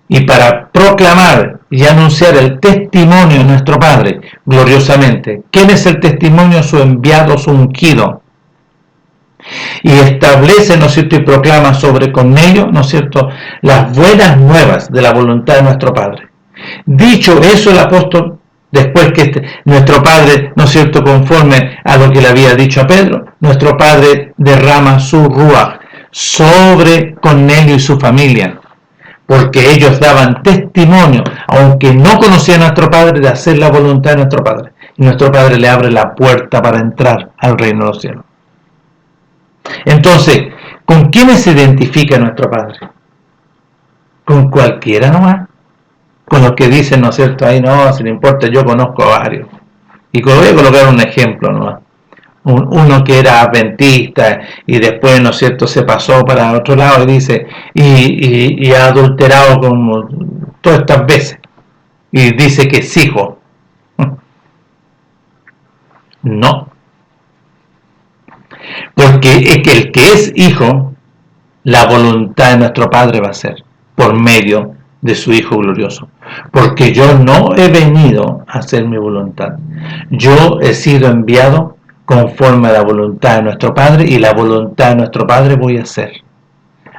y para proclamar y anunciar el testimonio de nuestro Padre gloriosamente. ¿Quién es el testimonio? Su enviado, su ungido. Y establece, ¿no es cierto?, y proclama sobre Cornelio, ¿no es cierto?, las buenas nuevas de la voluntad de nuestro Padre. Dicho eso, el apóstol, después que nuestro Padre, ¿no es cierto?, conforme a lo que le había dicho a Pedro, nuestro Padre derrama su ruaj sobre Cornelio y su familia, porque ellos daban testimonio, aunque no conocían a nuestro Padre, de hacer la voluntad de nuestro Padre. Y nuestro Padre le abre la puerta para entrar al reino de los cielos. Entonces, ¿con quiénes se identifica nuestro Padre? Con cualquiera nomás. Con los que dicen, ¿no es cierto?, ahí no, si no importa, yo conozco a varios. Y voy a colocar un ejemplo nomás. Uno que era adventista y después, ¿no es cierto?, se pasó para otro lado y dice, y ha adulterado como todas estas veces. Y dice que es hijo. No. Porque es que el que es hijo, la voluntad de nuestro Padre va a ser por medio de su Hijo glorioso. Porque yo no he venido a hacer mi voluntad. Yo he sido enviado conforme a la voluntad de nuestro Padre, y la voluntad de nuestro Padre voy a hacer.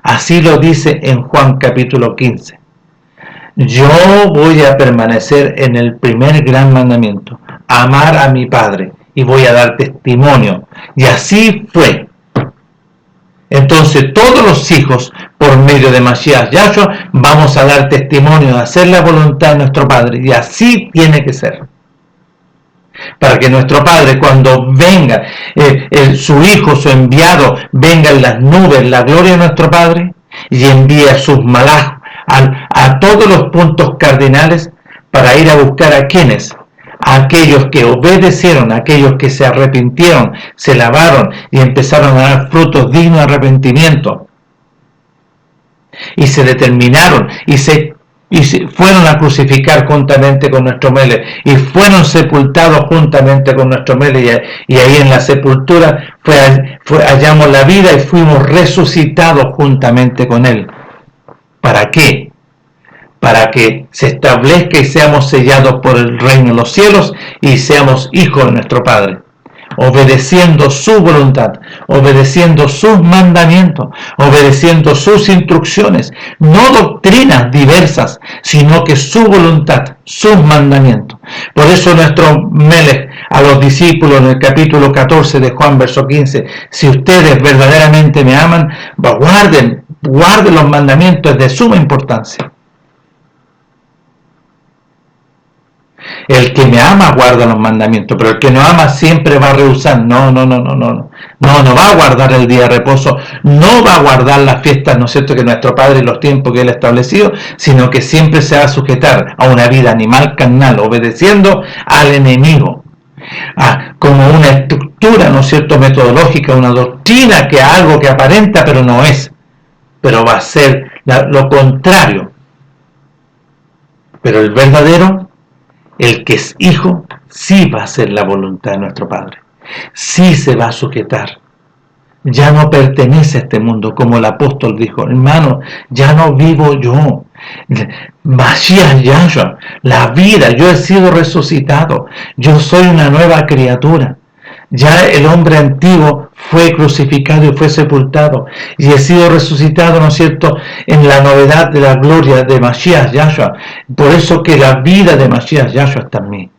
Así lo dice en Juan capítulo 15. Yo voy a permanecer en el primer gran mandamiento, amar a mi Padre, y voy a dar testimonio. Y así fue. Entonces todos los hijos, por medio de Mashiach Yahshua, vamos a dar testimonio de hacer la voluntad de nuestro Padre, y así tiene que ser. para que nuestro Padre, cuando venga su Hijo, su enviado, venga en las nubes, la gloria de nuestro Padre, y envíe a sus malajos a todos los puntos cardinales para ir a buscar a quienes, a aquellos que obedecieron, a aquellos que se arrepintieron, se lavaron y empezaron a dar frutos dignos de arrepentimiento, y se determinaron y se fueron a crucificar juntamente con nuestro Melech, y fueron sepultados juntamente con nuestro Melech, y ahí en la sepultura hallamos la vida y fuimos resucitados juntamente con él. ¿Para qué? Para que se establezca y seamos sellados por el reino de los cielos y seamos hijos de nuestro Padre, obedeciendo su voluntad, obedeciendo sus mandamientos, obedeciendo sus instrucciones, no doctrinas diversas, sino que su voluntad, sus mandamientos. Por eso nuestro Melech a los discípulos en el capítulo 14 de Juan, verso 15, si ustedes verdaderamente me aman, guarden los mandamientos, es de suma importancia. El que me ama guarda los mandamientos, pero el que no ama siempre va a rehusar. No va a guardar el día de reposo, no va a guardar las fiestas, ¿no es cierto?, que nuestro Padre y los tiempos que Él ha establecido, sino que siempre se va a sujetar a una vida animal carnal, obedeciendo al enemigo, como una estructura, ¿no es cierto?, metodológica, una doctrina, que algo que aparenta pero no es, pero va a ser lo contrario. Pero el verdadero, el que es hijo, sí va a hacer la voluntad de nuestro Padre, sí se va a sujetar, ya no pertenece a este mundo, como el apóstol dijo, hermano, ya no vivo yo, Mashiach Yahshua, la vida, yo he sido resucitado, yo soy una nueva criatura, ya el hombre antiguo fue crucificado y fue sepultado, y he sido resucitado, ¿no es cierto?, en la novedad de la gloria de Mashiach Yahshua. Por eso que la vida de Mashiach Yahshua está en mí.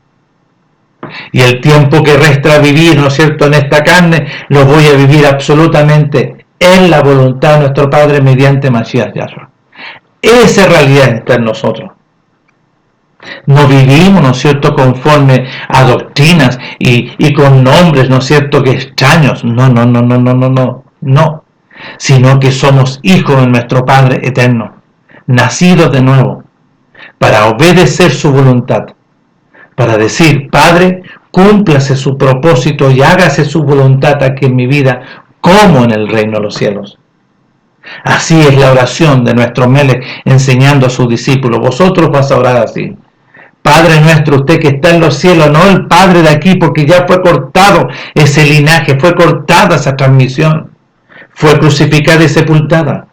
Y el tiempo que resta vivir, ¿no es cierto?, en esta carne, lo voy a vivir absolutamente en la voluntad de nuestro Padre mediante Mashiach Yahshua. Esa realidad está en nosotros. No vivimos, ¿no es cierto?, conforme a doctrinas y con nombres, ¿no es cierto?, que extraños. No. Sino que somos hijos de nuestro Padre eterno, nacidos de nuevo, para obedecer su voluntad, para decir, Padre, cúmplase su propósito y hágase su voluntad aquí en mi vida, como en el reino de los cielos. Así es la oración de nuestro Melech, enseñando a sus discípulos. Vosotros vas a orar así. Padre nuestro, usted que está en los cielos, no el Padre de aquí, porque ya fue cortado ese linaje, fue cortada esa transmisión, fue crucificada y sepultada.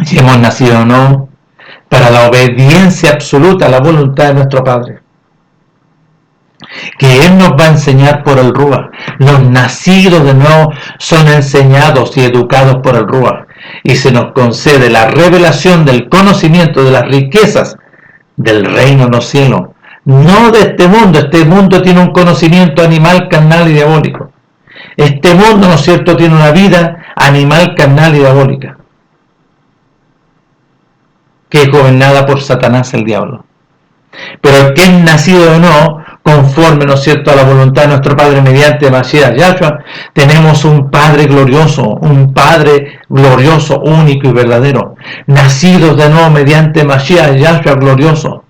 Y hemos nacido, ¿no?, para la obediencia absoluta a la voluntad de nuestro Padre, que Él nos va a enseñar por el Ruach. Los nacidos de nuevo son enseñados y educados por el Ruach, y se nos concede la revelación del conocimiento de las riquezas del reino de los cielos, no de este mundo. Este mundo tiene un conocimiento animal, carnal y diabólico. Este mundo, ¿no es cierto?, tiene una vida animal, carnal y diabólica, que es gobernada por Satanás, el diablo. Pero el que es nacido de nuevo, conforme, ¿no es cierto?, a la voluntad de nuestro Padre mediante Mashiach Yahshua, tenemos un Padre glorioso, único y verdadero, nacidos de nuevo mediante Mashiach Yahshua glorioso,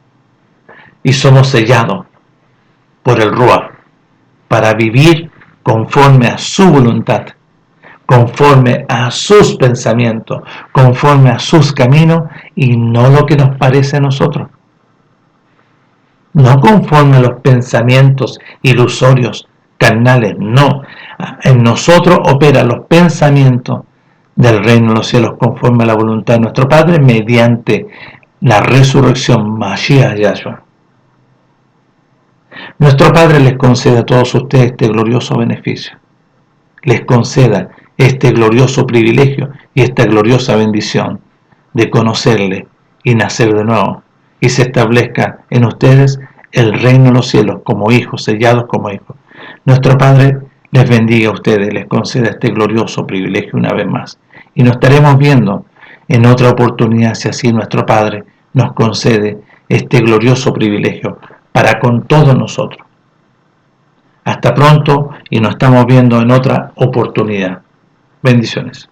y somos sellados por el Ruach para vivir conforme a su voluntad, conforme a sus pensamientos, conforme a sus caminos, y no lo que nos parece a nosotros. No conforme a los pensamientos ilusorios, carnales, no. En nosotros operan los pensamientos del reino de los cielos conforme a la voluntad de nuestro Padre mediante la resurrección Mashiach Yahshua. Nuestro Padre les conceda a todos ustedes este glorioso beneficio. Les conceda este glorioso privilegio y esta gloriosa bendición de conocerle y nacer de nuevo, y se establezca en ustedes el reino de los cielos como hijos, sellados como hijos. Nuestro Padre les bendiga a ustedes, les conceda este glorioso privilegio una vez más. Y nos estaremos viendo en otra oportunidad, si así nuestro Padre nos concede este glorioso privilegio para con todos nosotros. Hasta pronto y nos estamos viendo en otra oportunidad. Bendiciones.